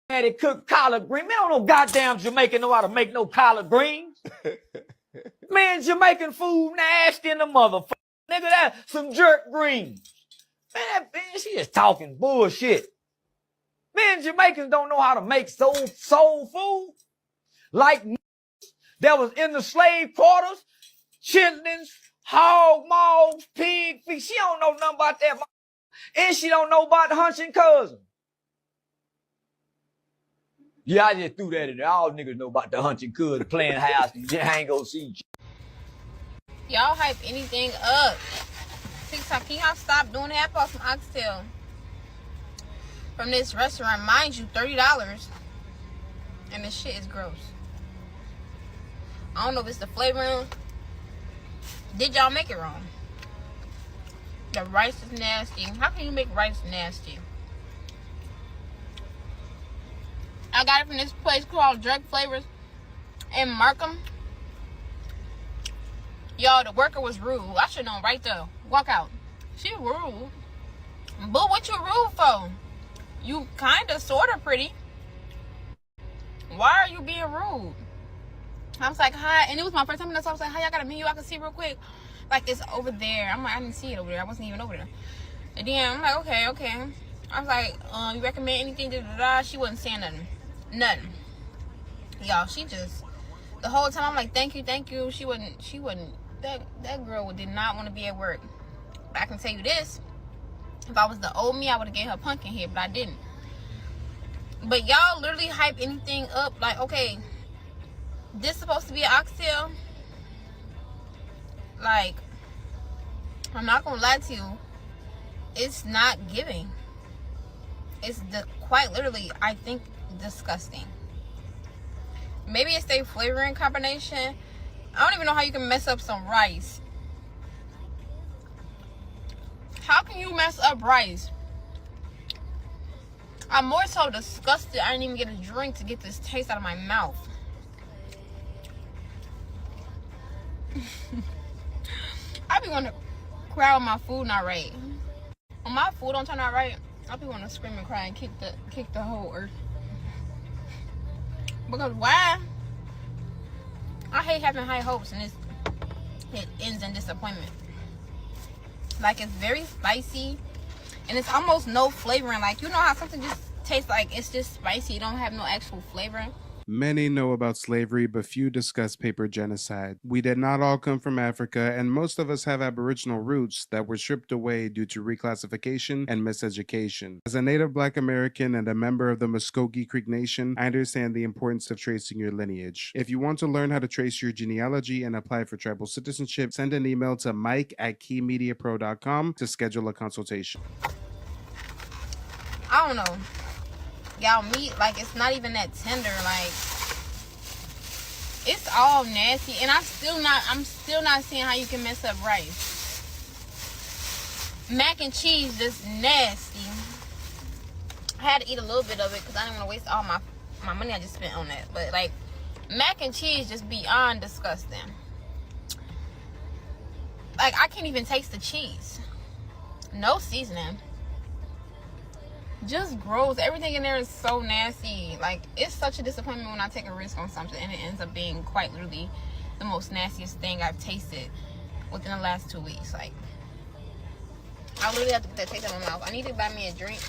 Man, they cook collard green. Man, I don't know goddamn Jamaican know how to make no collard greens. Man, Jamaican food nasty in the motherfucker. Nigga, that some jerk greens. Man, she just talking bullshit. Man, Jamaicans don't know how to make soul food. Like that was in the slave quarters, chitlins, hog maws, pig feet. She don't know nothing about that. And she don't know about the hunching cousin. Yeah, I just threw that in there. All niggas know about the hunching cousin playing house and hang go see. Y'all hype anything up. TikTok, can y'all stop doing that? I bought some oxtail from this restaurant. Mind you, $30. And this shit is gross. I don't know if it's the flavoring. Did y'all make it wrong? The rice is nasty. How can you make rice nasty? I got it from this place called Drug Flavors in Markham. Y'all, the worker was rude. I should have known right there. Walk out. She rude. But what you rude for? You kind of, sort of pretty. Why are you being rude? I was like, hi. And it was my first time. So I was like, hi, y'all got a menu I can see real quick? Like, it's over there. I'm like, I didn't see it over there. I wasn't even over there. And then I'm like, okay. I was like, you recommend anything? She wasn't saying nothing. Y'all, she just, the whole time I'm like, thank you. She wouldn't. That girl did not want to be at work. But I can tell you this. If I was the old me, I would have gave her pumpkin head, but I didn't. But y'all literally hype anything up. Like, okay, this supposed to be an oxtail. Like, I'm not gonna lie to you. It's not giving. It's quite literally, I think, disgusting. Maybe it's their flavoring combination. I don't even know how you can mess up some rice. How can you mess up rice? I'm more so disgusted. I didn't even get a drink to get this taste out of my mouth. I be wanting to cry when my food not right. When my food don't turn out right, I be wanting to scream and cry and kick the whole earth. Because why? I hate having high hopes and it ends in disappointment. Like, it's very spicy and it's almost no flavoring. Like, you know how something just tastes like it's just spicy, you don't have no actual flavor. Many know about slavery, but few discuss paper genocide. We did not all come from Africa, and most of us have Aboriginal roots that were stripped away due to reclassification and miseducation. As a Native Black American and a member of the Muscogee Creek Nation, I understand the importance of tracing your lineage. If you want to learn how to trace your genealogy and apply for tribal citizenship, send an email to mike@keymediapro.com to schedule a consultation. I don't know. Y'all meat, like, it's not even that tender. Like, it's all nasty, and I'm still not seeing how you can mess up rice. Mac and cheese just nasty. I had to eat a little bit of it because I didn't want to waste all my money I just spent on that. But like, mac and cheese just beyond disgusting. Like, I can't even taste the cheese. No seasoning. Just gross. Everything in there is so nasty. Like, it's such a disappointment when I take a risk on something and it ends up being quite literally the most nastiest thing I've tasted within the last 2 weeks. Like, I literally have to put that taste out of my mouth. I need to buy me a drink.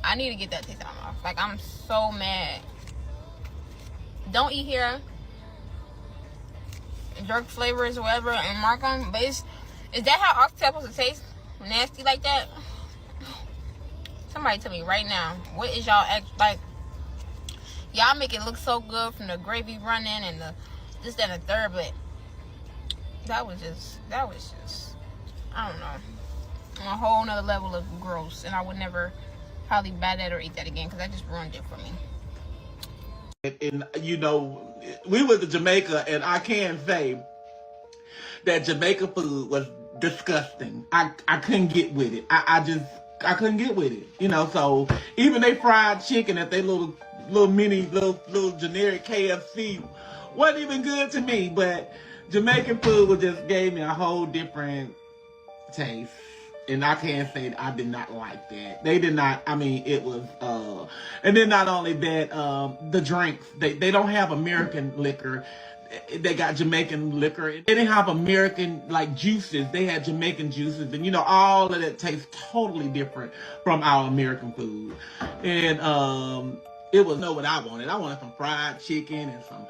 I need to get that taste out of my mouth. Like, I'm so mad. Don't eat here. Jerk flavors or whatever and Markham. But is that how oxtail supposed to taste? Nasty like that? Somebody tell me right now, what is y'all act like? Y'all make it look so good from the gravy running and the this, that, and the third, but that was just I don't know, on a whole nother level of gross, and I would never probably buy that or eat that again because that just ruined it for me. And you know, we went to Jamaica, and I can say that Jamaica food was disgusting. I couldn't get with it. I couldn't get with it. You know, so even they fried chicken at their little generic KFC wasn't even good to me. But Jamaican food just gave me a whole different taste. And I can't say I did not like that. They did not, I mean, it was, and then not only that, the drinks, they don't have American liquor. They got Jamaican liquor. They didn't have American, like, juices. They had Jamaican juices. And, you know, all of that tastes totally different from our American food. And it was what I wanted. I wanted some fried chicken and some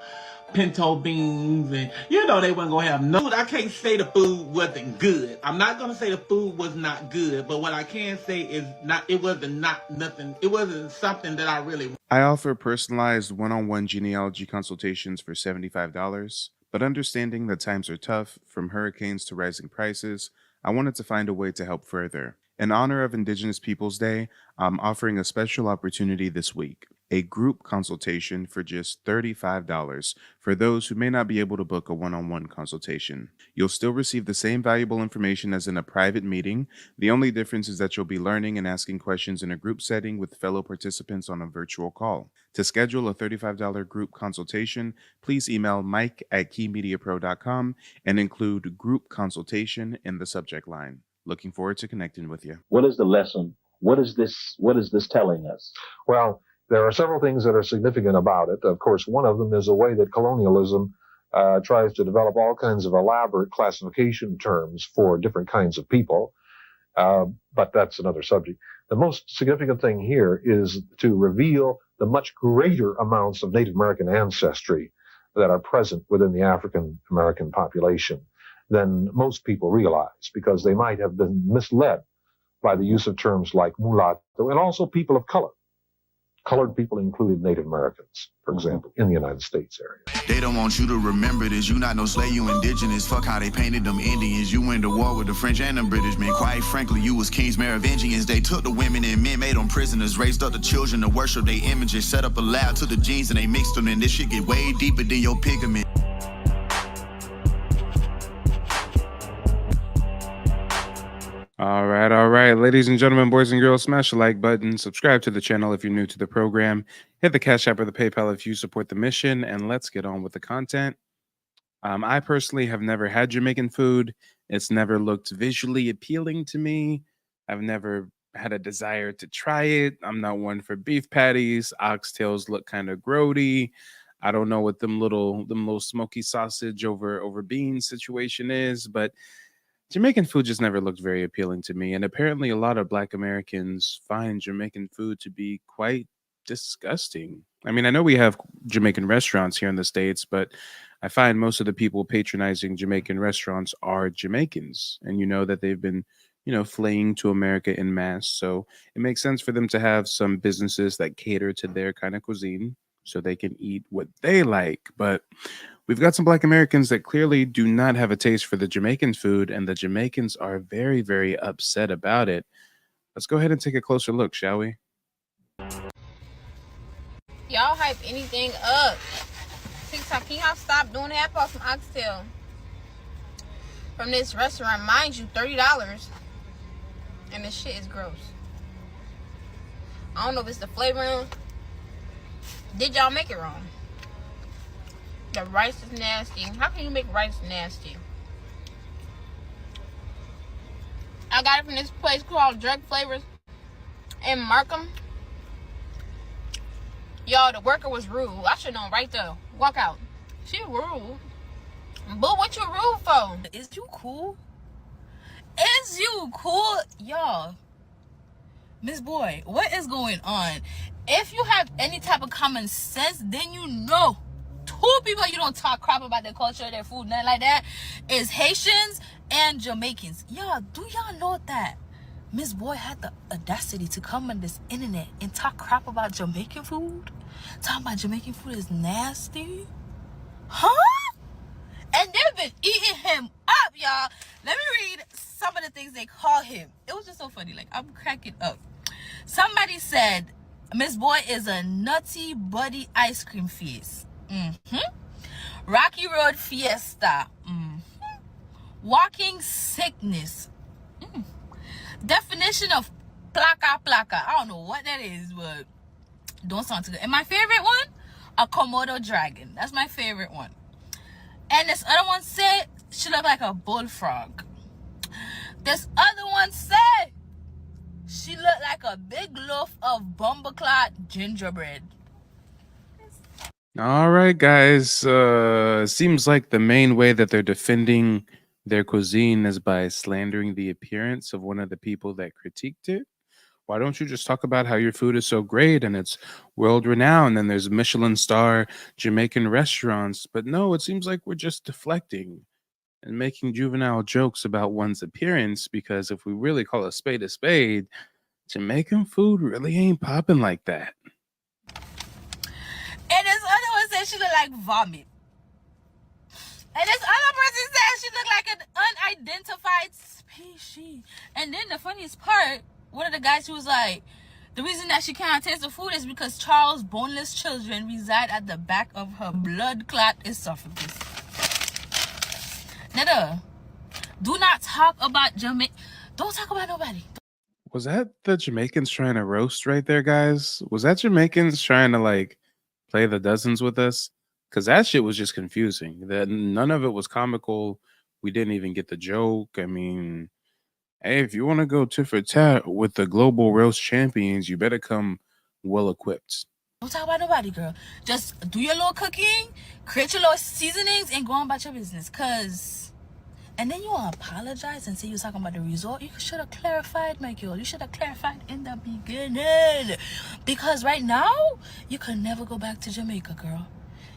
pinto beans, and you know they wasn't gonna have no food. I can't say the food wasn't good. I'm not gonna say the food was not good, but what I can say is it wasn't nothing. It wasn't something that I really. I offer personalized one-on-one genealogy consultations for $75, but understanding that times are tough, from hurricanes to rising prices, I wanted to find a way to help further. In honor of Indigenous Peoples Day, I'm offering a special opportunity this week. A group consultation for just $35 for those who may not be able to book a one-on-one consultation. You'll still receive the same valuable information as in a private meeting. The only difference is that you'll be learning and asking questions in a group setting with fellow participants on a virtual call. To schedule a $35 group consultation, please email mike@keymediapro.com and include group consultation in the subject line. Looking forward to connecting with you. What is the lesson? What is this telling us? Well, there are several things that are significant about it. Of course, one of them is a way that colonialism tries to develop all kinds of elaborate classification terms for different kinds of people. But that's another subject. The most significant thing here is to reveal the much greater amounts of Native American ancestry that are present within the African American population than most people realize, because they might have been misled by the use of terms like mulatto and also people of color. Colored people included Native Americans, for example, in the United States area. They don't want you to remember this. You not no slave, you indigenous. Fuck how they painted them Indians. You went to war with the French and the British men. Quite frankly, you was kings, Merovingians. They took the women and men, made them prisoners, raised up the children to worship their images, set up a lab to the genes and they mixed them, and this shit get way deeper than your pigment. All right, ladies and gentlemen, boys and girls, smash the like button, subscribe to the channel if you're new to the program, hit the Cash App or the PayPal if you support the mission, and let's get on with the content. I personally have never had Jamaican food. It's never looked visually appealing to me. I've never had a desire to try it. I'm not one for beef patties. Oxtails look kind of grody. I don't know what them little smoky sausage over beans situation is, but Jamaican food just never looked very appealing to me, and apparently a lot of Black Americans find Jamaican food to be quite disgusting. I mean, I know we have Jamaican restaurants here in the States, but I find most of the people patronizing Jamaican restaurants are Jamaicans, and you know that they've been, fleeing to America en masse, so it makes sense for them to have some businesses that cater to their kind of cuisine so they can eat what they like. But we've got some Black Americans that clearly do not have a taste for the Jamaican food, and the Jamaicans are very, very upset about it. Let's go ahead and take a closer look, shall we? Y'all hype anything up. TikTok, can y'all stop doing that? I bought some oxtail from this restaurant. Mind you, $30. And this shit is gross. I don't know if it's the flavoring. Did y'all make it wrong? The rice is nasty. How can you make rice nasty? I got it from this place called Drug Flavors in Markham. Y'all, the worker was rude. I should know right there. Walk out. She rude. But what you rude for? Is you cool? Is you cool? Y'all, Miss Boy, what is going on? If you have any type of common sense, then you know two people you don't talk crap about their culture, their food, nothing like that, is Haitians and Jamaicans. Y'all, do y'all know that Miss Boy had the audacity to come on this internet and talk crap about Jamaican food? Talking about Jamaican food is nasty? Huh? And they've been eating him up, y'all. Let me read some of the things they call him. It was just so funny. Like, I'm cracking up. Somebody said, Miss Boy is a nutty buddy ice cream face. Rocky Road Fiesta. Walking sickness. Definition of placa. I don't know what that is, but don't sound too good. And my favorite one, a Komodo dragon. That's my favorite one. And this other one said she looked like a bullfrog. This other one said she looked like a big loaf of bumbleclot gingerbread. All right, guys. Seems like the main way that they're defending their cuisine is by slandering the appearance of one of the people that critiqued it. Why don't you just talk about how your food is so great and it's world renowned and there's Michelin star Jamaican restaurants? But no, it seems like we're just deflecting and making juvenile jokes about one's appearance, because if we really call a spade, Jamaican food really ain't popping like that. And this other one said she looked like vomit. And this other person said she looked like an unidentified species. And then the funniest part, one of the guys, who was like, the reason that she can't taste the food is because Charles' boneless children reside at the back of her blood clot esophagus. Netta, do not talk about Jamaica. Don't talk about nobody. Was that the Jamaicans trying to roast right there, guys? Was that Jamaicans trying to like play the dozens with us? Because that shit was just confusing. That none of it was comical. We didn't even get the joke. I mean, hey, if you want to go tit for tat with the global roast champions, you better come well equipped. Don't talk about nobody, girl. Just do your little cooking, create your little seasonings, and go on about your business. And then you apologize and say you was talking about the result. You should have clarified, my girl. You should have clarified in the beginning. Because right now, you can never go back to Jamaica, girl.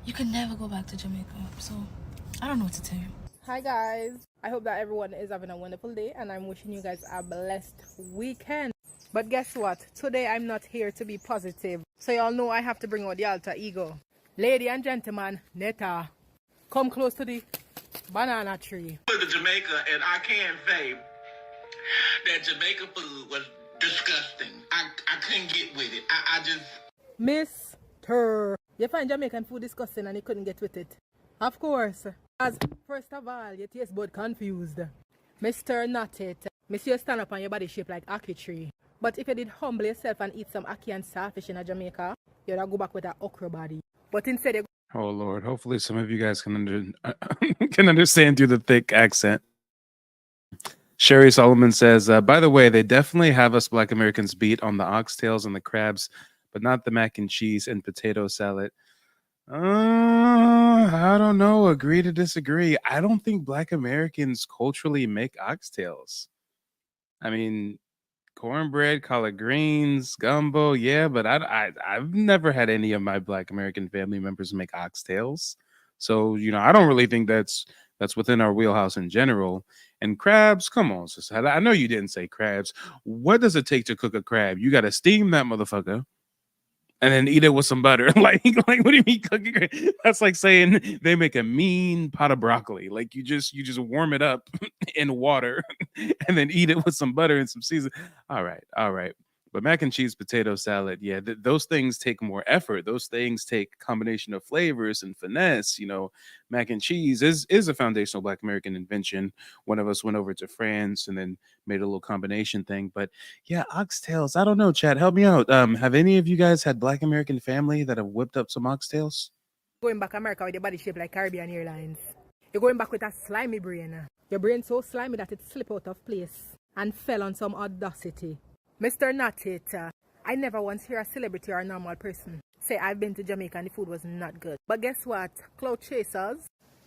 You can never go back to Jamaica. So, I don't know what to tell you. Hi guys, I hope that everyone is having a wonderful day and I'm wishing you guys a blessed weekend. But guess what? Today I'm not here to be positive. So y'all know I have to bring out the alter ego. Lady and gentleman, Netta, come close to the banana tree. To Jamaica, and I can say that Jamaican food was disgusting. I couldn't get with it. I just... Mr. You find Jamaican food disgusting and you couldn't get with it? Of course. As first of all, your taste bud confused. Mr. Not it. Miss you stand up on your body shape like ackee tree. But if you did humble yourself and eat some ackee and starfish in Jamaica, you'd go back with that okra body. But instead you... Oh Lord, hopefully some of you guys can understand through the thick accent. Sherry Solomon says, by the way, they definitely have us Black Americans beat on the oxtails and the crabs, but not the mac and cheese and potato salad. I don't know. Agree to disagree. I don't think Black Americans culturally make oxtails. I mean, cornbread, collard greens, gumbo, yeah, but I've never had any of my Black American family members make oxtails. So, I don't really think that's within our wheelhouse in general. And crabs, come on, sister. I know you didn't say crabs. What does it take to cook a crab? You got to steam that motherfucker and then eat it with some butter. like what do you mean cooking crab? That's like saying they make a mean pot of broccoli. Like you just warm it up in water and then eat it with some butter and some seasoning. All right. But mac and cheese, potato salad, yeah, those things take more effort. Those things take a combination of flavors and finesse. Mac and cheese is a foundational Black American invention. One of us went over to France and then made a little combination thing. But yeah, oxtails, I don't know, Chad, help me out. Have any of you guys had Black American family that have whipped up some oxtails? Going back America with your body shape like Caribbean Airlines. You're going back with a slimy brain. Your brain so slimy that it slipped out of place and fell on some audacity. Mr. Not it. I never once hear a celebrity or a normal person say I've been to Jamaica and the food was not good. But guess what? Cloud chasers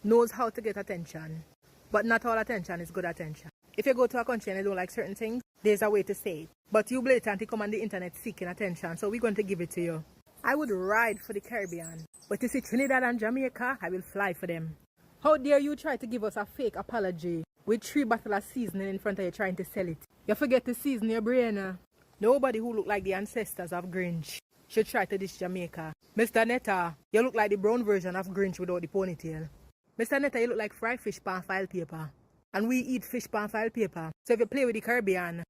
knows how to get attention. But not all attention is good attention. If you go to a country and you don't like certain things, there's a way to say it. But you blatantly come on the internet seeking attention, so we're going to give it to you. I would ride for the Caribbean, but you see Trinidad and Jamaica, I will fly for them. How dare you try to give us a fake apology with 3 bottles of seasoning in front of you trying to sell it? You forget to season your brain. Nobody who look like the ancestors of Grinch should try to dish Jamaica. Mr. Netta, you look like the brown version of Grinch without the ponytail. Mr. Netta, you look like fried fish pan file paper. And we eat fish pan file paper. So if you play with the Caribbean,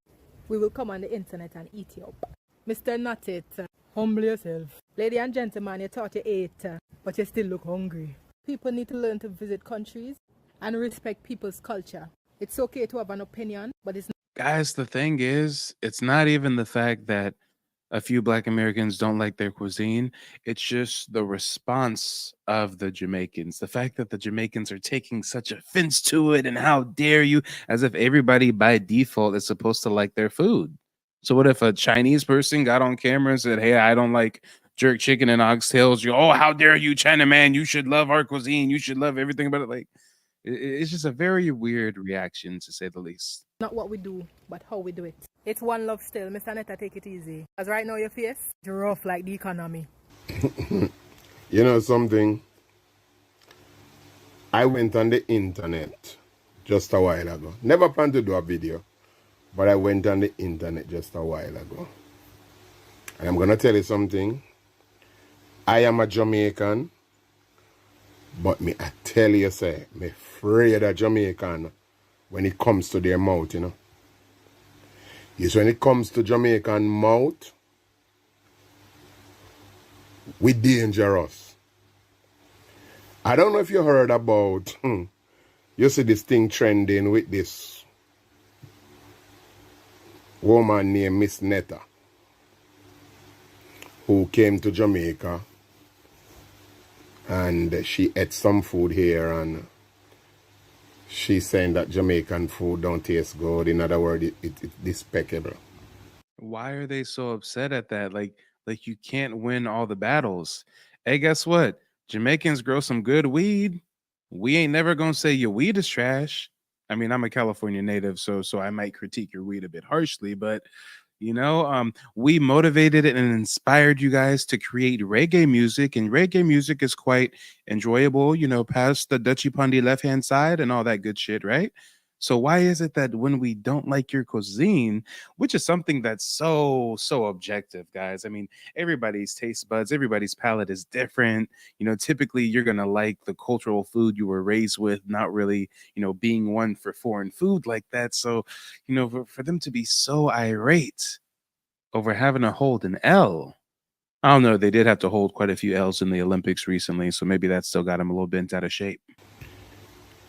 we will come on the internet and eat you up. Mr. Not it, humble yourself. Lady and gentleman, you thought you ate, but you still look hungry. People need to learn to visit countries and respect people's culture. It's okay to have an opinion, but it's not. Guys, the thing is, it's not even the fact that a few Black Americans don't like their cuisine. It's just the response of the Jamaicans. The fact that the Jamaicans are taking such offense to it, and how dare you, as if everybody by default is supposed to like their food. So what if a Chinese person got on camera and said, "Hey, I don't like jerk chicken and oxtails." You, "Oh, how dare you, China man? You should love our cuisine. You should love everything about it." Like, it's just a very weird reaction, to say the least. Not what we do, but how we do it. It's one love still. Mr. Netta, take it easy. Because right now your face is rough like the economy. You know something? I went on the internet just a while ago. Never planned to do a video, but I went on the internet just a while ago. And I'm going to tell you something. I am a Jamaican, but I tell you, say, me afraid of Jamaican when it comes to their mouth, you know. Yes, when it comes to Jamaican mouth, we dangerous. I don't know if you heard about, you see this thing trending with this woman named Miss Netta, who came to Jamaica and she ate some food here, and she's saying that Jamaican food don't taste good. In other words, it's despicable. Why are they so upset at that? Like you can't win all the battles. Hey, guess what? Jamaicans grow some good weed. We ain't never gonna say your weed is trash. I mean, I'm a California native, so I might critique your weed a bit harshly, but we motivated and inspired you guys to create reggae music, and reggae music is quite enjoyable, past the Dutchie Pundy left hand side and all that good shit, right? So why is it that when we don't like your cuisine, which is something that's so objective, guys? I mean, everybody's taste buds, everybody's palate is different. Typically you're gonna like the cultural food you were raised with, not really, being one for foreign food like that. So, for them to be so irate over having to hold an L. I don't know. They did have to hold quite a few L's in the Olympics recently, so maybe that still got them a little bent out of shape.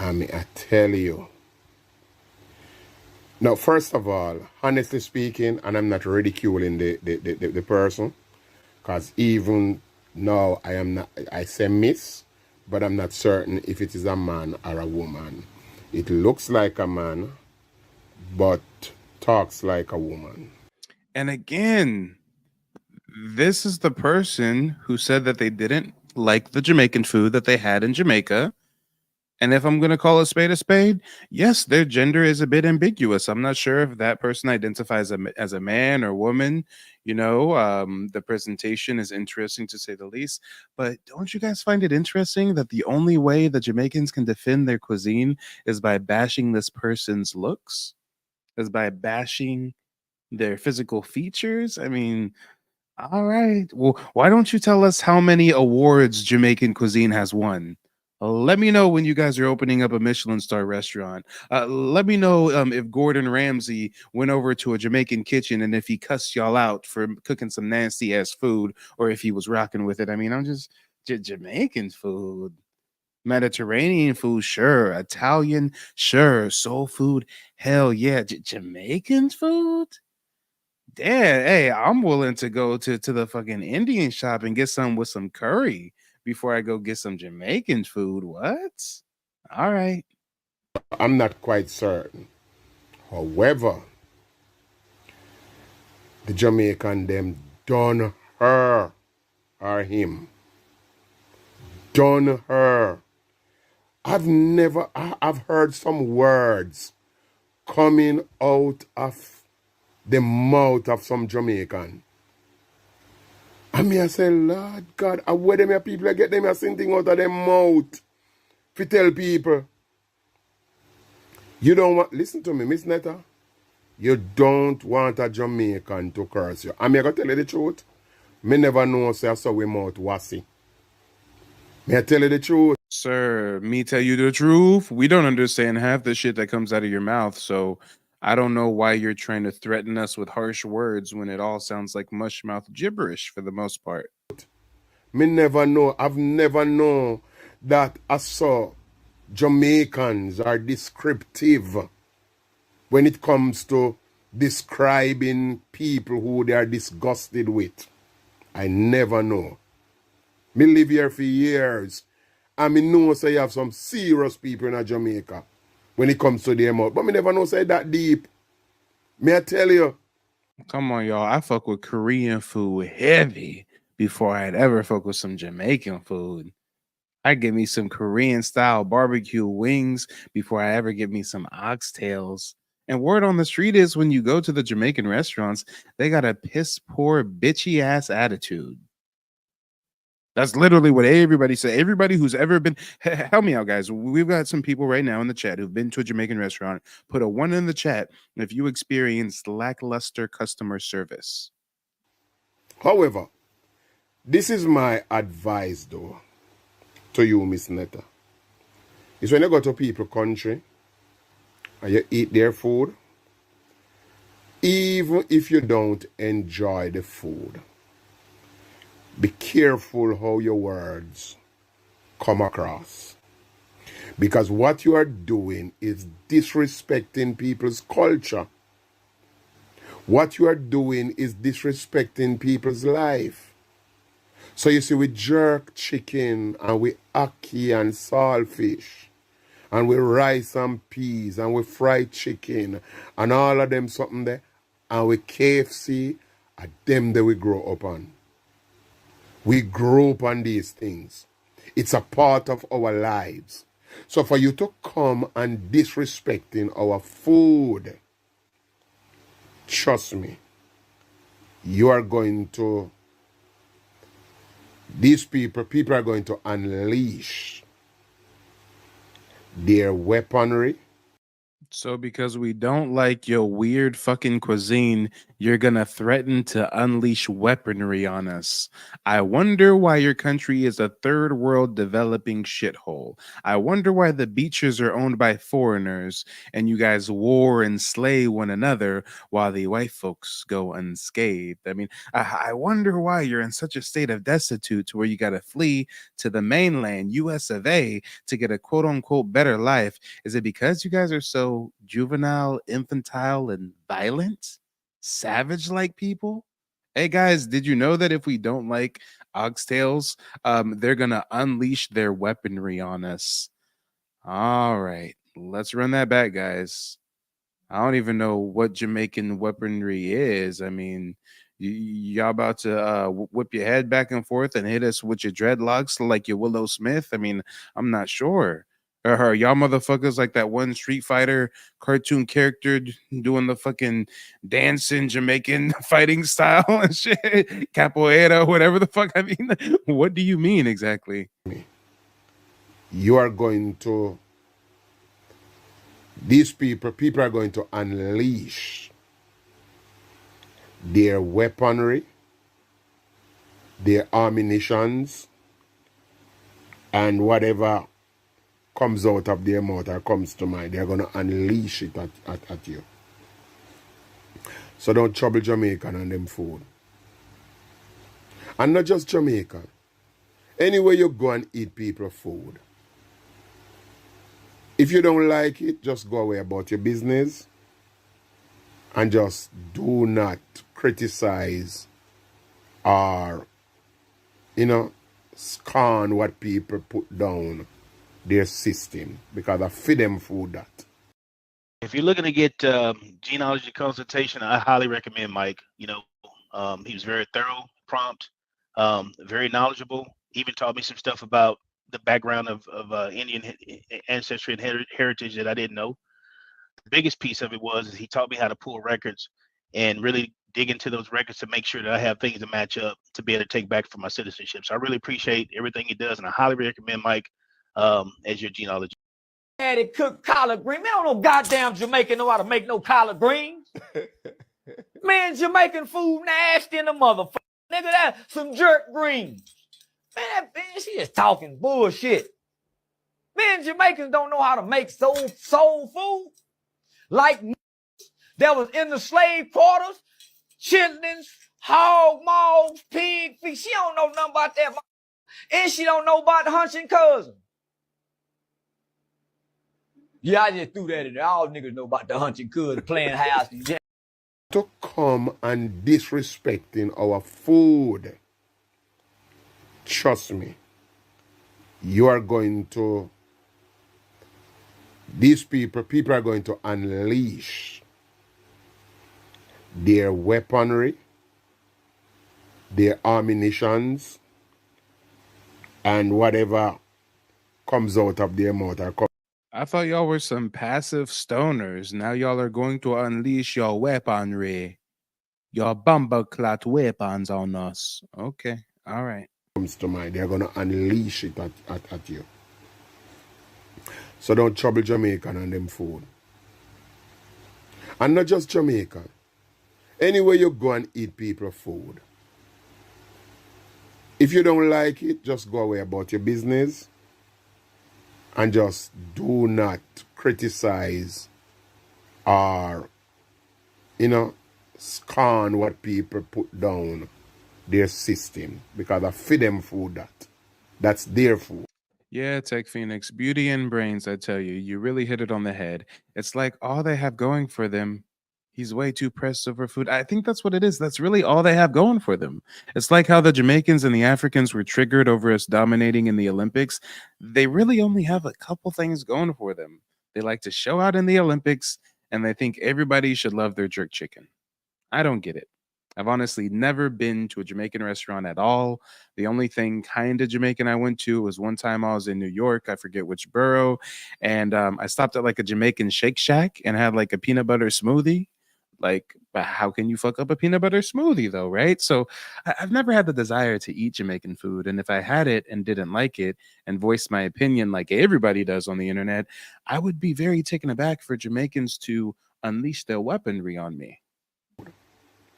I mean, I tell you. Now, first of all, honestly speaking, and I'm not ridiculing the person, because even now I say miss, but I'm not certain if it is a man or a woman. It looks like a man, but talks like a woman. And again, this is the person who said that they didn't like the Jamaican food that they had in Jamaica. And if I'm going to call a spade, yes, their gender is a bit ambiguous. I'm not sure if that person identifies as a man or woman. The presentation is interesting, to say the least. But don't you guys find it interesting that the only way the Jamaicans can defend their cuisine is by bashing this person's looks? Is by bashing their physical features? I mean, all right. Well, why don't you tell us how many awards Jamaican cuisine has won? Let me know when you guys are opening up a Michelin star restaurant. Let me know if Gordon Ramsay went over to a Jamaican kitchen and if he cussed y'all out for cooking some nasty ass food, or if he was rocking with it. I mean, I'm just Jamaican food, Mediterranean food, sure. Italian, sure. Soul food, hell yeah. Jamaican food? Damn, hey, I'm willing to go to the fucking Indian shop and get some with some curry before I go get some Jamaican food. What? All right. I'm not quite certain. However, the Jamaican them done her or him. Done her. I've heard some words coming out of the mouth of some Jamaican. I say, Lord God, where them people get them a thing out of their mouth to tell people. You don't want, listen to me, Miss Netta. You don't want a Jamaican to curse you. I'm going to tell you the truth. Me never know say so we mouth wassy. May I tell you the truth? Sir, me tell you the truth. We don't understand half the shit that comes out of your mouth, so I don't know why you're trying to threaten us with harsh words when it all sounds like mushmouth gibberish for the most part. Me never know. I've never known that I saw Jamaicans are descriptive when it comes to describing people who they are disgusted with. I never know. Me live here for years. And me know say you have some serious people in Jamaica when it comes to their mouth. But me never know say that deep. May I tell you? Come on, y'all. I fuck with Korean food heavy before I'd ever fuck with some Jamaican food. I get me some Korean style barbecue wings before I ever get me some oxtails. And word on the street is when you go to the Jamaican restaurants, they got a piss poor bitchy ass attitude. That's literally what everybody said. Everybody who's ever been, help me out, guys. We've got some people right now in the chat who've been to a Jamaican restaurant. Put a 1 in the chat if you experienced lackluster customer service. However, this is my advice, though, to you, Miss Netta. Is when you go to people country and you eat their food, even if you don't enjoy the food, be careful how your words come across. Because what you are doing is disrespecting people's culture. What you are doing is disrespecting people's life. So you see, we jerk chicken and we ackee and saltfish and we rice and peas and we fried chicken and all of them something there, and we KFC, and them that we grow up on. We grow up on these things. It's a part of our lives. So for you to come and disrespecting our food, trust me, you are going to, these people are going to unleash their weaponry. So because we don't like your weird fucking cuisine, you're gonna threaten to unleash weaponry on us. I wonder why your country is a third world developing shithole. I wonder why the beaches are owned by foreigners and you guys war and slay one another while the white folks go unscathed. I mean, I wonder why you're in such a state of destitute to where you gotta flee to the mainland, US of A, to get a quote unquote better life. Is it because you guys are so juvenile, infantile, and violent? Savage like people? Hey guys, did you know that if we don't like oxtails, they're gonna unleash their weaponry on us? All right, let's run that back, guys. I don't even know what Jamaican weaponry is. I mean, y'all about to whip your head back and forth and hit us with your dreadlocks like your Willow Smith? I mean, I'm not sure. Or y'all motherfuckers like that one Street Fighter cartoon character doing the fucking dancing Jamaican fighting style and shit, capoeira, whatever the fuck. I mean, what do you mean exactly? You are going to, these people are going to unleash their weaponry, their ammunitions, and whatever comes out of their mouth or comes to mind, they're going to unleash it at you. So don't trouble Jamaican and them food. And not just Jamaica. Anywhere you go and eat people food, if you don't like it, just go away about your business and just do not criticize or, scorn what people put down their system, because I feed them food that. If you're looking to get genealogy consultation, I highly recommend Mike. He was very thorough, prompt, very knowledgeable. Even taught me some stuff about the background of Indian ancestry and heritage that I didn't know. The biggest piece of it was he taught me how to pull records and really dig into those records to make sure that I have things to match up to be able to take back for my citizenship. So I really appreciate everything he does, and I highly recommend Mike as your genealogy. Daddy cook collard green. Man, don't no goddamn Jamaican know how to make no collard greens. Man, Jamaican food nasty in the motherfucker. Nigga, that some jerk greens. Man, she just talking bullshit. Man, Jamaicans don't know how to make soul food. Like that was in the slave quarters, chitlins, hog maws, pig feet. She don't know nothing about that. And she don't know about the hunching cousin. Yeah, I just threw that in there. All niggas know about the hunching cousin playing house. to come and disrespecting our food, trust me, you are going to, these people are going to unleash their weaponry, their ammunitions, and whatever comes out of their mouth. I thought y'all were some passive stoners. Now y'all are going to unleash your weaponry, your bumbleclot weapons on us. Okay, all right. Comes to mind, they're going to unleash it at you. So don't trouble Jamaican and them food. And not just Jamaican. Anywhere you go and eat people food. If you don't like it, just go away about your business and just do not criticize or, scorn what people put down their system, because I feed them food that's their food. Yeah, Tech Phoenix, beauty and brains, I tell you, you really hit it on the head. It's like all they have going for them. He's way too pressed over food. I think that's what it is. That's really all they have going for them. It's like how the Jamaicans and the Africans were triggered over us dominating in the Olympics. They really only have a couple things going for them. They like to show out in the Olympics, and they think everybody should love their jerk chicken. I don't get it. I've honestly never been to a Jamaican restaurant at all. The only thing kind of Jamaican I went to was one time I was in New York. I forget which borough. And I stopped at like a Jamaican Shake Shack and had like a peanut butter smoothie. Like, but how can you fuck up a peanut butter smoothie though, right? So I've never had the desire to eat Jamaican food. And if I had it and didn't like it and voiced my opinion like everybody does on the internet, I would be very taken aback for Jamaicans to unleash their weaponry on me.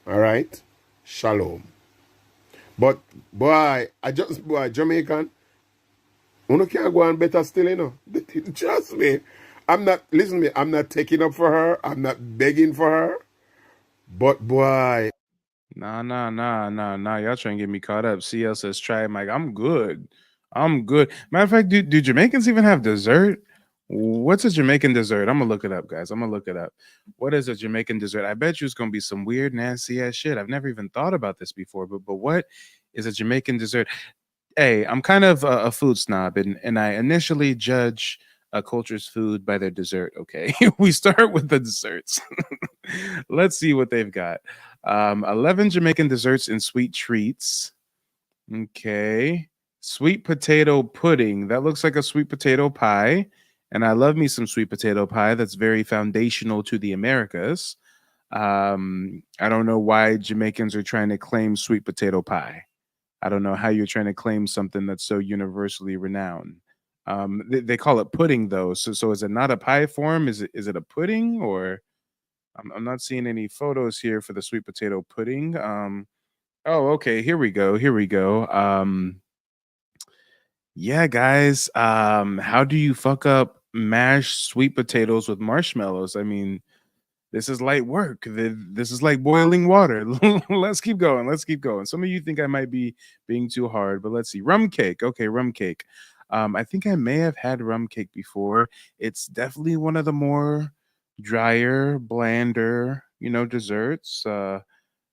All right? Shalom. But, boy, Jamaican, you can't go on better still, Trust me. I'm not taking up for her. I'm not begging for her. But, boy. Nah. Y'all trying to get me caught up. CL says, try it, Mike. I'm good. Matter of fact, do Jamaicans even have dessert? What's a Jamaican dessert? I'm going to look it up, guys. I'm going to look it up. What is a Jamaican dessert? I bet you it's going to be some weird, nasty ass shit. I've never even thought about this before, but what is a Jamaican dessert? Hey, I'm kind of a food snob, and I initially judge a culture's food by their dessert, okay? We start with the desserts. Let's see what they've got. 11 Jamaican desserts and sweet treats. Okay. Sweet potato pudding. That looks like a sweet potato pie. And I love me some sweet potato pie. That's very foundational to the Americas. I don't know why Jamaicans are trying to claim sweet potato pie. I don't know how you're trying to claim something that's so universally renowned. They call it pudding though. So is it not a pie form? Is it a pudding, or I'm not seeing any photos here for the sweet potato pudding. Oh, okay. Here we go. Yeah, guys. How do you fuck up mashed sweet potatoes with marshmallows? I mean, this is light work. This is like boiling water. Let's keep going. Some of you think I might be being too hard, but let's see. Rum cake. Okay, rum cake. I think I may have had rum cake before. It's definitely one of the more drier, blander, desserts.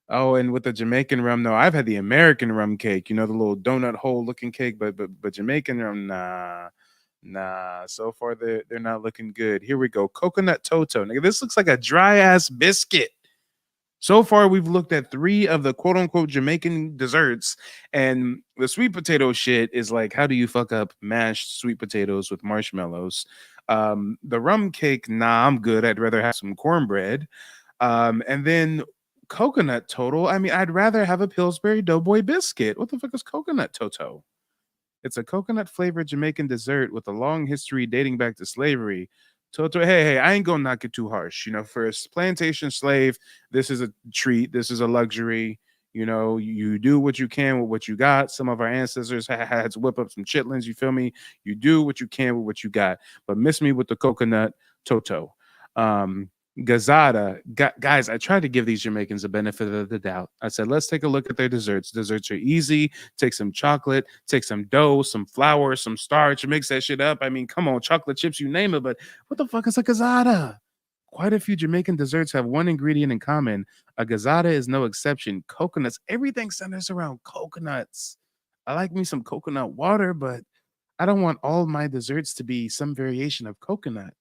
Oh, and with the Jamaican rum, no, I've had the American rum cake, the little donut hole looking cake, but Jamaican rum, nah. So far they're not looking good. Here we go. Coconut toto. Nigga, this looks like a dry ass biscuit. So far, we've looked at 3 of the quote unquote Jamaican desserts, and the sweet potato shit is like, how do you fuck up mashed sweet potatoes with marshmallows? The rum cake, nah, I'm good. I'd rather have some cornbread. And then coconut toto. I mean, I'd rather have a Pillsbury Doughboy biscuit. What the fuck is coconut toto? It's a coconut flavored Jamaican dessert with a long history dating back to slavery. Toto, hey, I ain't gonna knock it too harsh. For a plantation slave, this is a treat. This is a luxury. You do what you can with what you got. Some of our ancestors had to whip up some chitlins. You feel me? You do what you can with what you got. But miss me with the coconut toto. Gazada, guys, I tried to give these Jamaicans a benefit of the doubt. I said, let's take a look at their desserts. Desserts are easy. Take some chocolate, take some dough, some flour, some starch, mix that shit up. I mean, come on, chocolate chips, you name it. But what the fuck is a gazada? Quite a few Jamaican desserts have one ingredient in common. A gazada is no exception. Coconuts. Everything centers around coconuts. I like me some coconut water, but I don't want all my desserts to be some variation of coconut.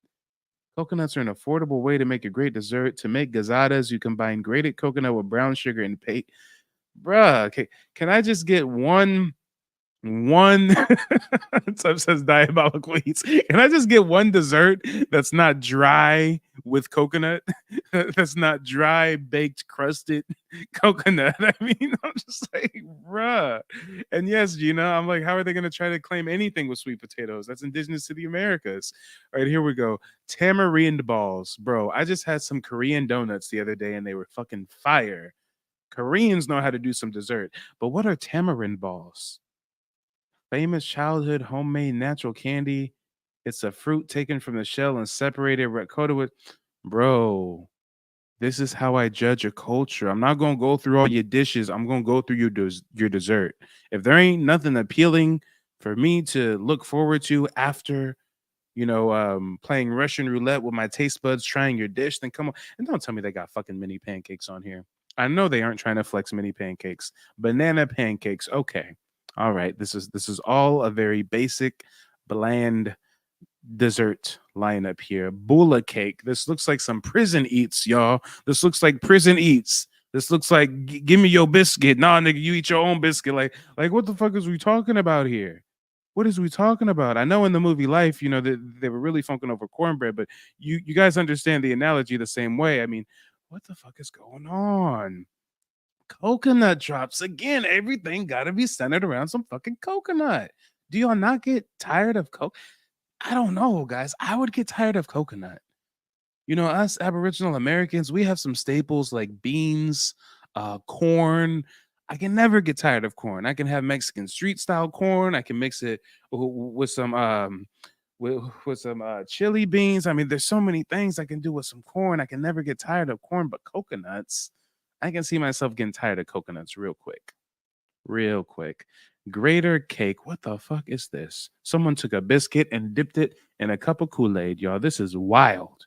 Coconuts are an affordable way to make a great dessert. To make gazadas, you combine grated coconut with brown sugar and paste. Bruh, can I just get one Sub says diabolical eats. Can I just get one dessert that's not dry with coconut? That's not dry, baked, crusted coconut. I mean, I'm just like, bruh. And yes, Gina, I'm like, how are they going to try to claim anything with sweet potatoes? That's indigenous to the Americas. All right, here we go. Tamarind balls. Bro, I just had some Korean donuts the other day and they were fucking fire. Koreans know how to do some dessert. But what are tamarind balls? Famous childhood homemade natural candy. It's a fruit taken from the shell and separated, coated with. Bro, this is how I judge a culture. I'm not gonna go through all your dishes. I'm gonna go through your dessert. If there ain't nothing appealing for me to look forward to after, playing Russian roulette with my taste buds, trying your dish, then come on and don't tell me they got fucking mini pancakes on here. I know they aren't trying to flex mini pancakes. Banana pancakes, okay. All right, this is all a very basic, bland dessert lineup here. Bula cake. This looks like some prison eats, y'all. This looks like prison eats. This looks like give me your biscuit. Nah, nigga, you eat your own biscuit. Like what the fuck is we talking about here? What is we talking about? I know in the movie Life, they were really funking over cornbread, but you guys understand the analogy the same way. I mean, what the fuck is going on? Coconut drops again. Everything got to be centered around some fucking coconut. Do y'all not get tired of coke? I don't know, guys. I would get tired of coconut. Us Aboriginal Americans, we have some staples like beans, corn. I can never get tired of corn. I can have Mexican street style corn. I can mix it with some with some chili beans. I mean, there's so many things I can do with some corn. I can never get tired of corn, but coconuts. I can see myself getting tired of coconuts real quick. Real quick. Grater cake. What the fuck is this? Someone took a biscuit and dipped it in a cup of Kool-Aid, y'all. This is wild.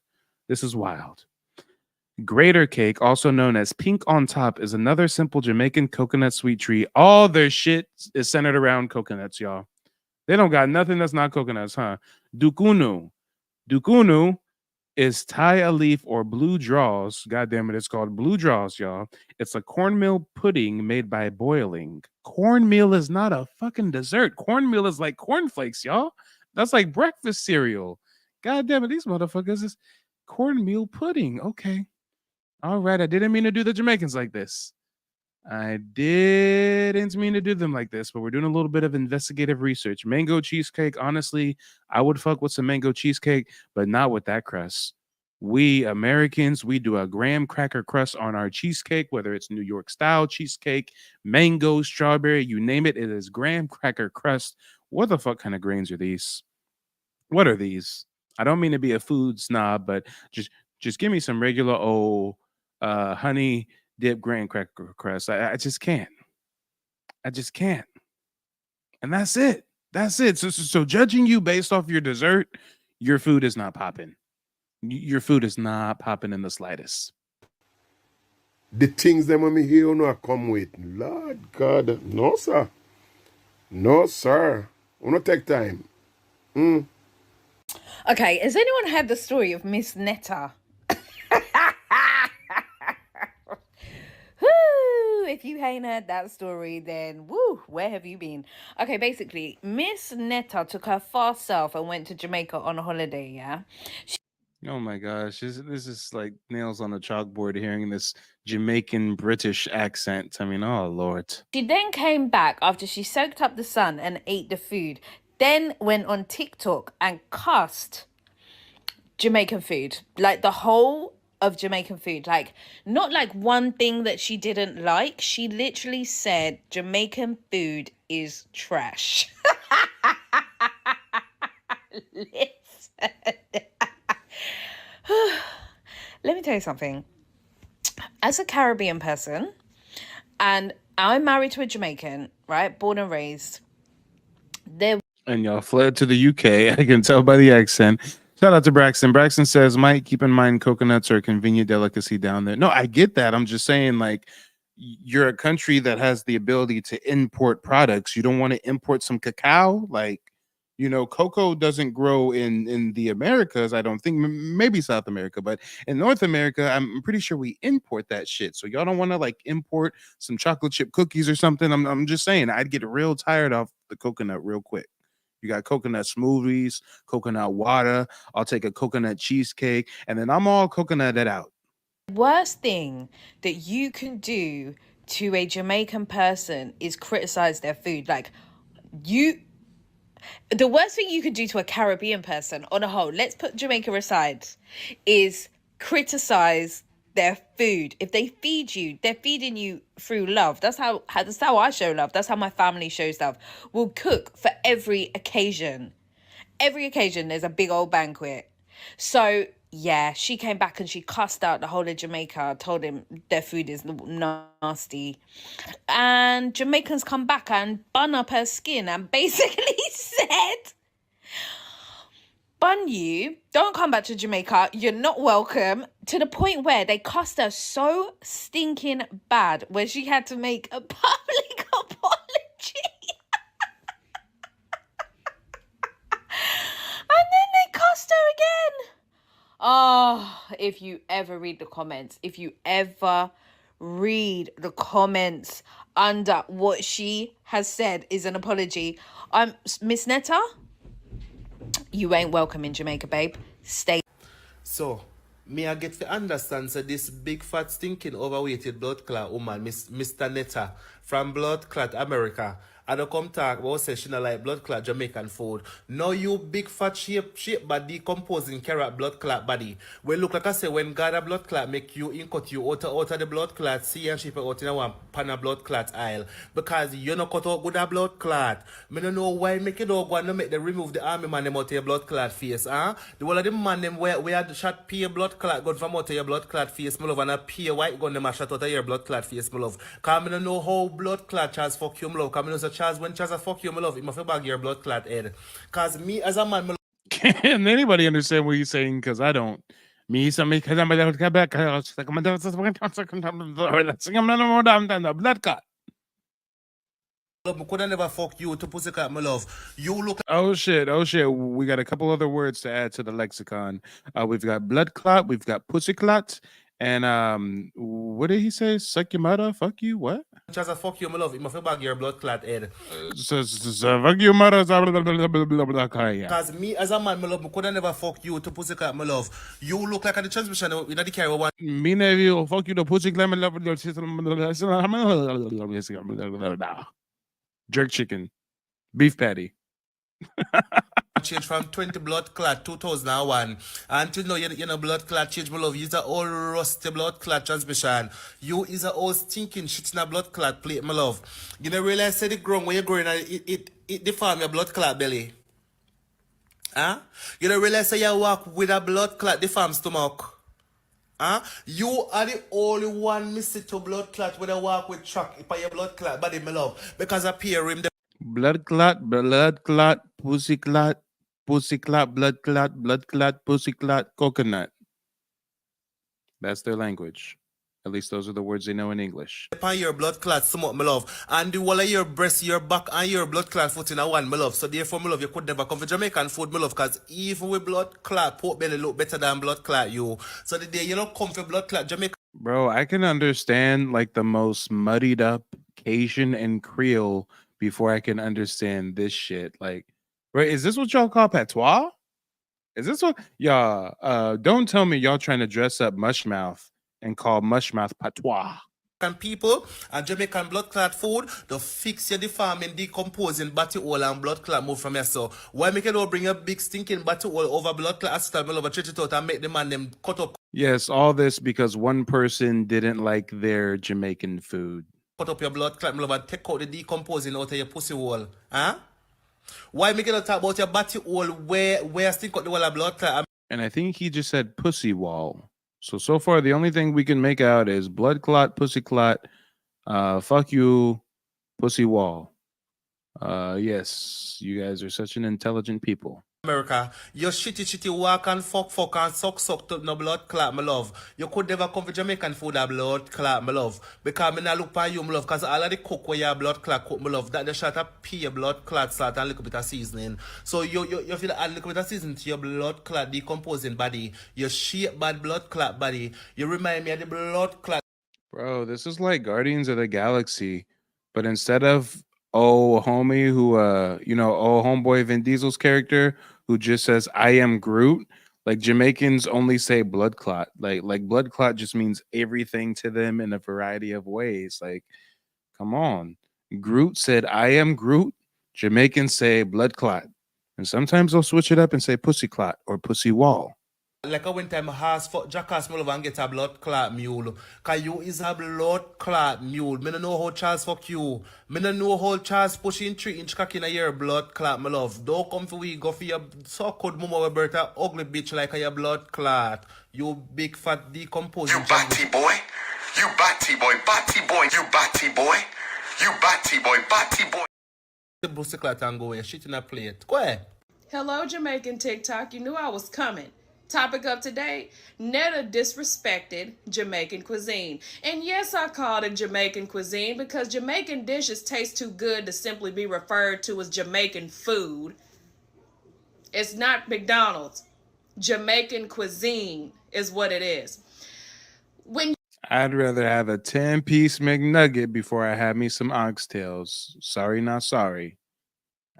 This is wild. Grater cake, also known as pink on top, is another simple Jamaican coconut sweet treat. All their shit is centered around coconuts, y'all. They don't got nothing that's not coconuts, huh? Dukunu. Dukunu is tie a leaf or blue draws. God damn it, it's called blue draws, y'all. It's a cornmeal pudding made by boiling. Cornmeal is not a fucking dessert. Cornmeal is like cornflakes, y'all. That's like breakfast cereal. God damn it, these motherfuckers is cornmeal pudding. Okay. All right, I didn't mean to do the Jamaicans like this. I didn't mean to do them like this, but we're doing a little bit of investigative research. Mango cheesecake, honestly, I would fuck with some mango cheesecake, but not with that crust. We Americans, we do a graham cracker crust on our cheesecake, whether it's New York style cheesecake, mango, strawberry, you name it, it is graham cracker crust. What the fuck kind of grains are these? What are these? I don't mean to be a food snob, but just give me some regular old honey dip graham cracker crust. I just can't. I just can't. And that's it. That's it. So judging you based off your dessert, your food is not popping. Your food is not popping in the slightest. The things them when me hear you know come with. Lord God. No, sir. No, sir. We not take time. Okay, has anyone heard the story of Miss Netta? Woo! If you ain't heard that story, then woo, where have you been? Okay, basically, Miss Netta took her far south and went to Jamaica on a holiday, yeah? Oh my gosh, this is like nails on a chalkboard hearing this Jamaican British accent. I mean, oh Lord. She then came back after she soaked up the sun and ate the food, then went on TikTok and cussed Jamaican food, like the whole of Jamaican food, like not like one thing that she didn't like. She literally said Jamaican food is trash. Listen. Let me tell you something. As a Caribbean person, and I'm married to a Jamaican, right, born and raised, and y'all fled to the UK. I can tell by the accent. Shout out to Braxton. Braxton says, Mike, keep in mind coconuts are a convenient delicacy down there. No, I get that. I'm just saying, like, you're a country that has the ability to import products. You don't want to import some cacao. Like, you know, cocoa doesn't grow in the Americas. I don't think, maybe South America, but in North America, I'm pretty sure we import that shit. So y'all don't want to like import some chocolate chip cookies or something. I'm just saying, I'd get real tired of the coconut real quick. You got coconut smoothies, coconut water. I'll take a coconut cheesecake, and then I'm all coconutted out. Worst thing that you can do to a Jamaican person is criticize their food. Like, the worst thing you could do to a Caribbean person on a whole, let's put Jamaica aside, is criticize their food. If they feed you, they're feeding you through love. That's how I show love. That's how my family shows love. We'll cook for every occasion. Every occasion there's a big old banquet. So yeah, she came back and she cussed out the whole of Jamaica, told him their food is nasty. And Jamaicans come back and bun up her skin and basically said, bun you, don't come back to Jamaica, you're not welcome, to the point where they cussed her so stinking bad where she had to make a public apology. And then they cussed her again. Oh, if you ever read the comments, under what she has said is an apology, Miss Netta, you ain't welcome in Jamaica, babe. Stay. So, me I get to understand, so this big fat stinking overweighted blood clot woman, Mr. Netta, from Blood Clot America, I don't come talk about say she not like blood clot Jamaican food. No, you big fat shape but decomposing carrot blood clot body. Well, look like I say, when God a blood clot make you incut you out of the blood clot, see and shape out in a one pan of blood clot aisle. Because you no cut out good a blood clot. Me no know why make it all go and make them remove the army man them out of your blood clot face, huh? The one of them man them where had shot pay blood clot gun from out of your blood clot face, my love, and a pay white gun them a shot out of your blood clot face, my love. Cause me no know how blood clot Charles fuck you, my love. Cause me know say Charles, when Charles a fuck you, my love, it must bag your blood clot head. Cause me as a man, my love. Can anybody understand what he's saying? Because I don't. Me, somebody, because I'm blood clot. Love, me coulda never fuck you to pussycat, my love. You look. Oh shit! We got a couple other words to add to the lexicon. We've got blood clot, we've got pussy clot, and what did he say? Suck your mother, fuck you, what? Just a fuck you, my love. It must bag your blood clot head. Fuck you, mother. Cause me as a man, my love, me coulda never fuck you to pussycat, my love. You look like a the transmission in the carry one. Me never fuck you to pussy clot, my love. Jerk chicken, beef patty. Change from 20 blood clot 2001 until now you know blood clot change, my love. You is a old rusty blood clot transmission. You is a old stinking shit in a blood clot plate, my love. You don't realize say the ground when you're growing it deform your blood clot belly. Huh? You don't realize say you walk with a blood clot deform stomach. Huh? You are the only one missing to blood clot when I walk with truck if your blood clot body, my love. Because I peer him the blood clot, pussy clot, blood clot, pussy clot, coconut. That's their language. At least those are the words they know in English. Upon your blood clot somewhat, my love. And the whole of your breast, your back, and your blood clot foot in a one, my love. So therefore, my love, you could never come for Jamaican food, my love. Because even with blood clot, pork belly look better than blood clot, you. So the day you don't come for blood clot, Jamaican. Bro, I can understand like the most muddied up Cajun and Creole before I can understand this shit. Like, right, is this what y'all call patois? Is this what y'all don't tell me y'all trying to dress up mushmouth and call mushmouth patois. People and Jamaican blood clot food, the fix your deforming, decomposing body oil and blood clot move from here. So why make it all bring a big stinking body oil over blood clot acetal over stretch it out and make the man them cut up? Yes, all this because one person didn't like their Jamaican food. Cut up your blood clot, and take out the decomposing out of your pussy wall. Huh? Why make it talk about your body oil where still cut the wall of blood clot? And I think he just said pussy wall. So far, the only thing we can make out is blood clot, pussy clot, fuck you, pussy wall. Yes, you guys are such an intelligent people. America, you shitty walk and fuck and suck to no blood clot, my love. You could never come for Jamaican food a blood clot, my love. Because me not look for you, my love, because all of the cook where you blood clot cook, my love, that the shot of pea blood clot salt and a little bit of seasoning. So you feel add a little bit of seasoning to your blood clot decomposing body, your shape bad blood clot body. You remind me of the blood clot. Bro, this is like Guardians of the Galaxy, but instead of oh homie who oh homeboy Vin Diesel's character who just says I am Groot, like Jamaicans only say blood clot. Like blood clot just means everything to them in a variety of ways. Like, come on. Groot said I am Groot. Jamaicans say blood clot. And sometimes they'll switch it up and say pussy clot or pussy wall. Like I went time has for jackass Mullivan and get a blood clot mule. Cause you is a blood clot mule. Me no know how Charles fuck you. Me no know how Charles pushing 3-inch cock in a year blood clot, my love. Don't come for we go for your so cold mama we Bertha ugly bitch like a your blood clot. You big fat decomposing. You batty boy. You batty boy. Batty boy. You batty boy. You batty boy. Batty boy. The pussy clot and go and shit in a plate. Go ahead. Hello, Jamaican TikTok. You knew I was coming. Topic of today, Netta disrespected Jamaican cuisine. And yes, I called it Jamaican cuisine because Jamaican dishes taste too good to simply be referred to as Jamaican food. It's not McDonald's. Jamaican cuisine is what it is. I'd rather have a 10-piece McNugget before I have me some oxtails. Sorry, not sorry.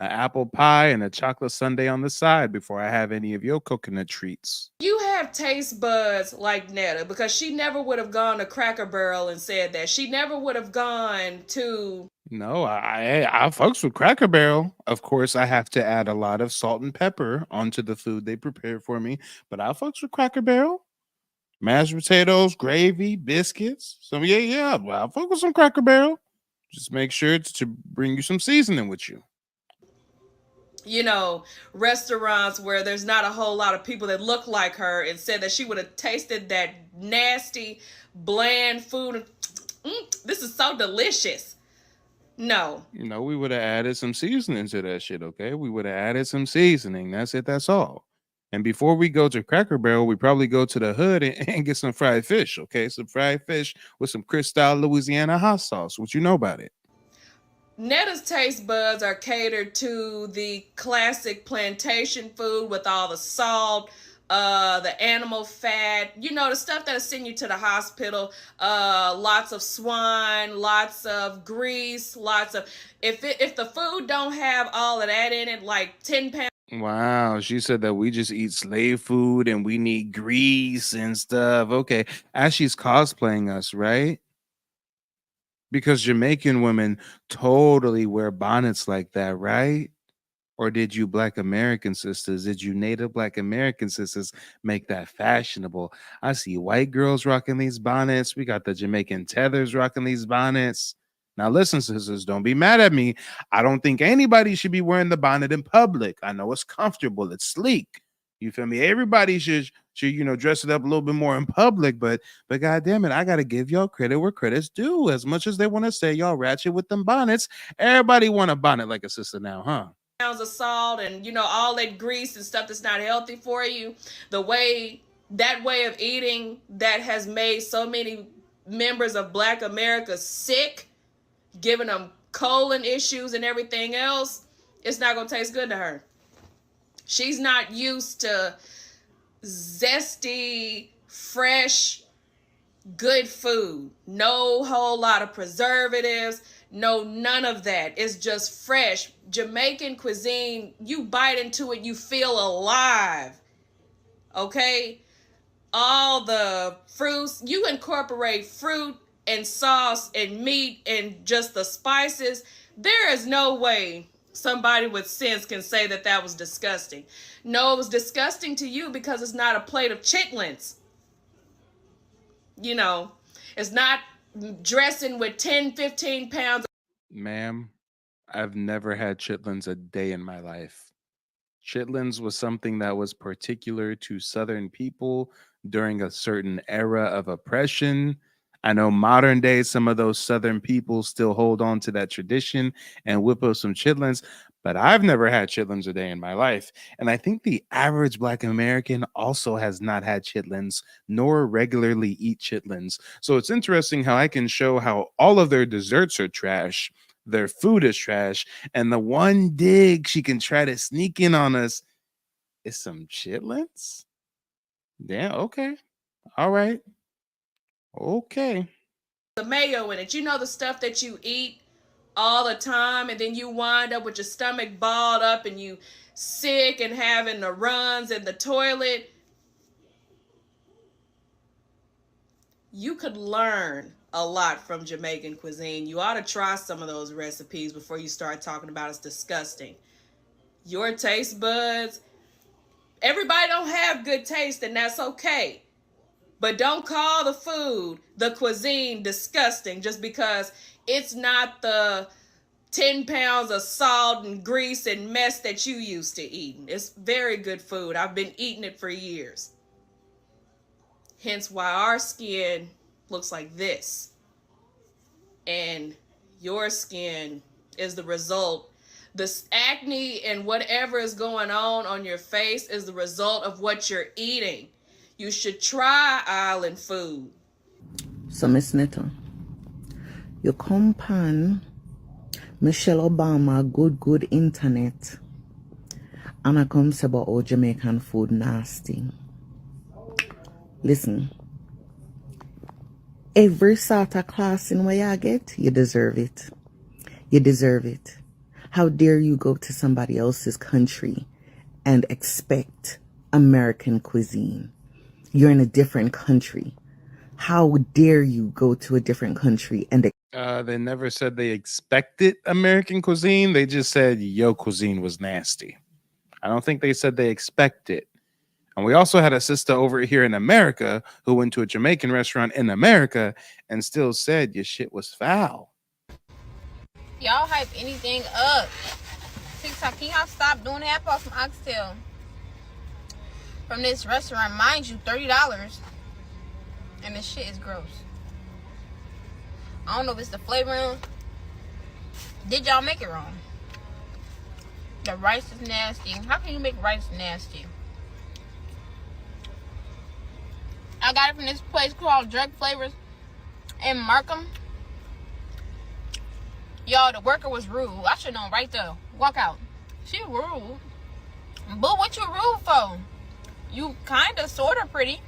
An apple pie and a chocolate sundae on the side before I have any of your coconut treats. You have taste buds like Netta because she never would have gone to Cracker Barrel and said that. She never would have gone to... No, I fucks with Cracker Barrel. Of course, I have to add a lot of salt and pepper onto the food they prepare for me, but I fucks with Cracker Barrel. Mashed potatoes, gravy, biscuits. So yeah, well, I fuck with some Cracker Barrel. Just make sure to bring you some seasoning with you. You know, restaurants where there's not a whole lot of people that look like her and said that she would have tasted that nasty, bland food. This is so delicious. No. We would have added some seasoning to that shit, okay? We would have added some seasoning. That's it. That's all. And before we go to Cracker Barrel, we probably go to the hood and get some fried fish, okay? Some fried fish with some Cristal Louisiana hot sauce. What you know about it? Netta's taste buds are catered to the classic plantation food with all the salt, the animal fat, the stuff that'll send you to the hospital, lots of swine, lots of grease, lots of... If the food don't have all of that in it, like 10 pounds... Wow, she said that we just eat slave food and we need grease and stuff. Okay, as she's cosplaying us, right? Because Jamaican women totally wear bonnets like that, right? Or did you Black American sisters, did you Native Black American sisters make that fashionable? I see white girls rocking these bonnets. We got the Jamaican tethers rocking these bonnets. Now listen, sisters, don't be mad at me. I don't think anybody should be wearing the bonnet in public. I know it's comfortable, it's sleek. You feel me? Everybody should dress it up a little bit more in public, but God damn it, I gotta give y'all credit where credit's due. As much as they want to say y'all ratchet with them bonnets, everybody want a bonnet like a sister now, huh? Pounds of salt and all that grease and stuff that's not healthy for you. That way of eating that has made so many members of Black America sick, giving them colon issues and everything else. It's not gonna taste good to her. She's not used to zesty, fresh, good food. No whole lot of preservatives. No, none of that. It's just fresh. Jamaican cuisine, you bite into it, you feel alive. Okay? All the fruits, you incorporate fruit and sauce and meat and just the spices. There is no way somebody with sense can say that was disgusting. No, it was disgusting to you because it's not a plate of chitlins. It's not dressing with 10, 15 pounds. Ma'am, I've never had chitlins a day in my life. Chitlins was something that was particular to Southern people during a certain era of oppression. I know modern day, some of those Southern people still hold on to that tradition and whip up some chitlins. But I've never had chitlins a day in my life. And I think the average Black American also has not had chitlins, nor regularly eat chitlins. So it's interesting how I can show how all of their desserts are trash, their food is trash, and the one dig she can try to sneak in on us is some chitlins? Yeah, okay. All right. Okay. The mayo in it. You know, the stuff that you eat all the time, and then you wind up with your stomach balled up and you sick and having the runs in the toilet. You could learn a lot from Jamaican cuisine. You ought to try some of those recipes before you start talking about it's disgusting. Your taste buds, everybody don't have good taste, and that's okay. But don't call the food, the cuisine, disgusting just because it's not the 10 pounds of salt and grease and mess that you used to eating. It's very good food. I've been eating it for years. Hence why our skin looks like this. And your skin is the result. The acne and whatever is going on your face is the result of what you're eating. You should try island food. So, Miss Netta, you come pan Michelle Obama good internet, and I come say about all Jamaican food nasty. Listen, every sort of class in where you get, you deserve it. You deserve it. How dare you go to somebody else's country and expect American cuisine? You're in a different country. How dare you go to a different country and they never said they expected American cuisine. They just said your cuisine was nasty. I don't think they said they expect it. And we also had a sister over here in America who went to a Jamaican restaurant in America and still said your shit was foul. Y'all hype anything up. TikTok, can y'all stop doing that? I bought some oxtail from this restaurant. Mind you, $30. And this shit is gross. I don't know if it's the flavoring. Did y'all make it wrong? The rice is nasty. How can you make rice nasty? I got it from this place called Drug Flavors in Markham. Y'all, the worker was rude. I should know right there. Walk out. She rude. But what you rude for? You kind of, sort of pretty.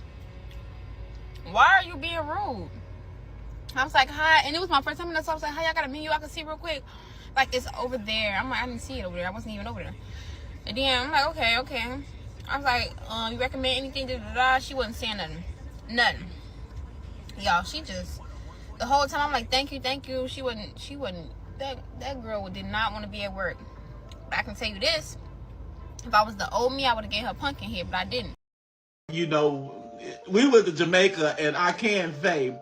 Why are you being rude? I was like, hi. And it was my first time in the store. I was like, hi, y'all got a menu I can see real quick? Like, it's over there. I'm like, I didn't see it over there. I wasn't even over there. And then I'm like, okay. I was like, you recommend anything? She wasn't saying nothing. Y'all, she just, the whole time I'm like, thank you. She wouldn't, that girl did not want to be at work. But I can tell you this, if I was the old me, I would have gave her pumpkin head, but I didn't. You know, we went to Jamaica, and I can say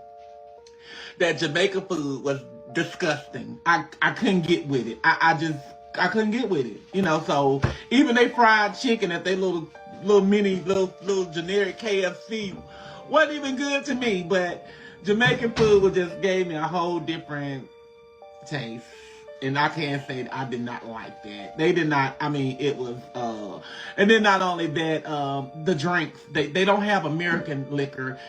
that Jamaican food was disgusting. I couldn't get with it. I couldn't get with it. You know, so even they fried chicken at their little generic KFC wasn't even good to me. But Jamaican food just gave me a whole different taste. And I can't say I did not like that. They did not. I mean, it was. And then not only that, the drinks. They don't have American liquor.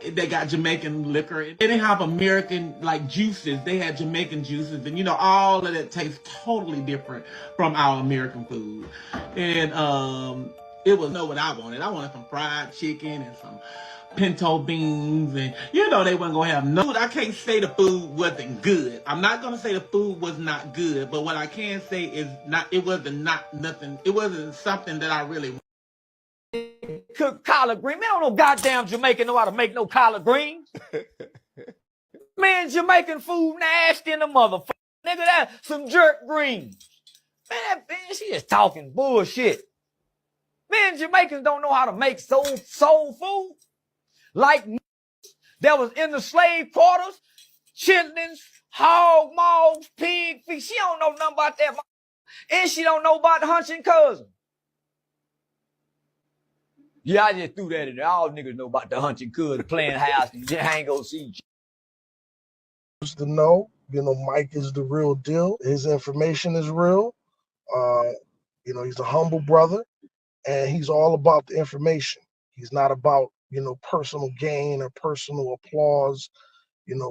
They got Jamaican liquor. They didn't have American like juices. They had Jamaican juices, and you know all of that tastes totally different from our American food. And it was what I wanted. I wanted some fried chicken and some pinto beans, and you know they wasn't gonna have no. I can't say the food wasn't good. I'm not gonna say the food was not good, but what I can say is it wasn't nothing. It wasn't something that I really cook collard green. Man, I don't know goddamn Jamaican know how to make no collard greens. Man, Jamaican food nasty in the motherfucker. Nigga, that some jerk greens. Man, she is talking bullshit. Man, Jamaicans don't know how to make soul food. Like that was in the slave quarters, chitlins, hog maws, pig feet. She don't know nothing about that. And she don't know about the hunching cousin. Yeah, I just threw that in there. All niggas know about the hunching cousin playing house and just ain't gonna see you. To know, Mike is the real deal. His information is real. He's a humble brother, and he's all about the information. He's not about, personal gain or personal applause,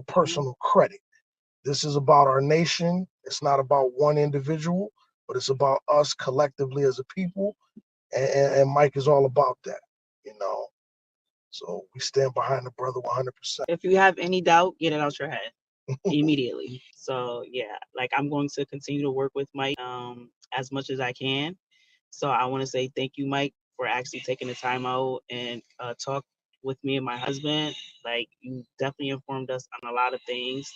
personal credit. This is about our nation. It's not about one individual, but it's about us collectively as a people. And Mike is all about that, So we stand behind the brother 100%. If you have any doubt, get it out your head immediately. So yeah, like I'm going to continue to work with Mike as much as I can. So I want to say thank you, Mike, for actually taking the time out and talk with me and my husband. Like, you definitely informed us on a lot of things.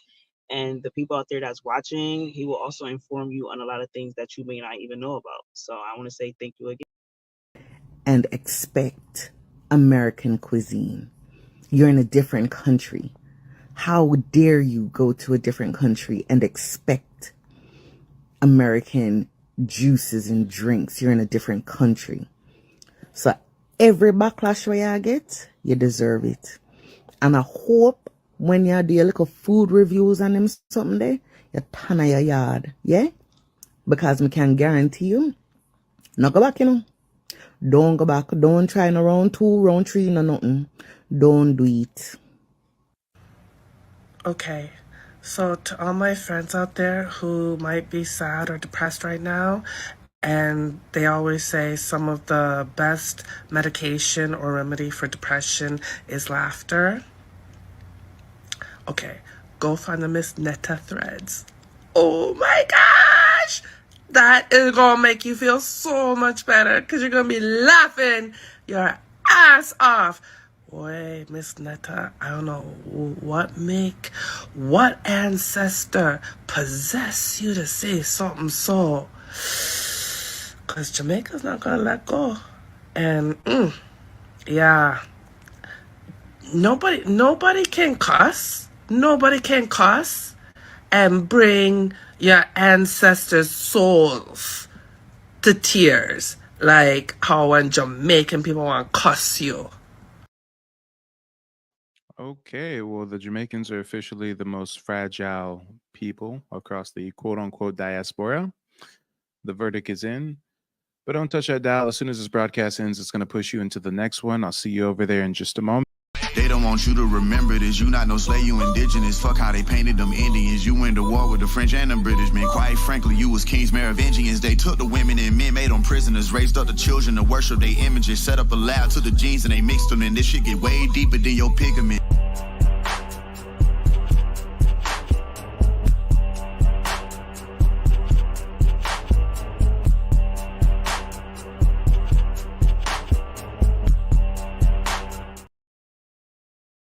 And the people out there that's watching, he will also inform you on a lot of things that you may not even know about. So I want to say thank you again. And expect American cuisine. You're in a different country. How dare you go to a different country and expect American juices and drinks? You're in a different country. So every backlash where you get, you deserve it. And I hope when you do your little food reviews and them something there, you turn your yard, yeah? Because I can guarantee you, not go back, Don't go back. Don't try no round 2, round 3, no nothing. Don't do it. Okay, so to all my friends out there who might be sad or depressed right now, and they always say some of the best medication or remedy for depression is laughter. Okay, go find the Miss Netta threads. Oh my gosh! That is gonna make you feel so much better because you're gonna be laughing your ass off. Boy, Miss Netta, I don't know what ancestor possess you to say something so. Because Jamaica's not gonna let go. And, yeah. Nobody can cuss. Nobody can cuss and bring your ancestors' souls to tears. Like how when Jamaican people want to cuss you. Okay, well, the Jamaicans are officially the most fragile people across the quote-unquote diaspora. The verdict is in. But don't touch that dial. As soon as this broadcast ends, it's going to push you into the next one. I'll see you over there in just a moment. They don't want you to remember this. You not no slave, you indigenous. Fuck how they painted them Indians. You went to war with the French and the British men. Quite frankly, you was kings Merovingians. They took the women and men, made them prisoners. Raised up the children to worship their images. Set up a lab to the genes and they mixed them. And this shit get way deeper than your pigment.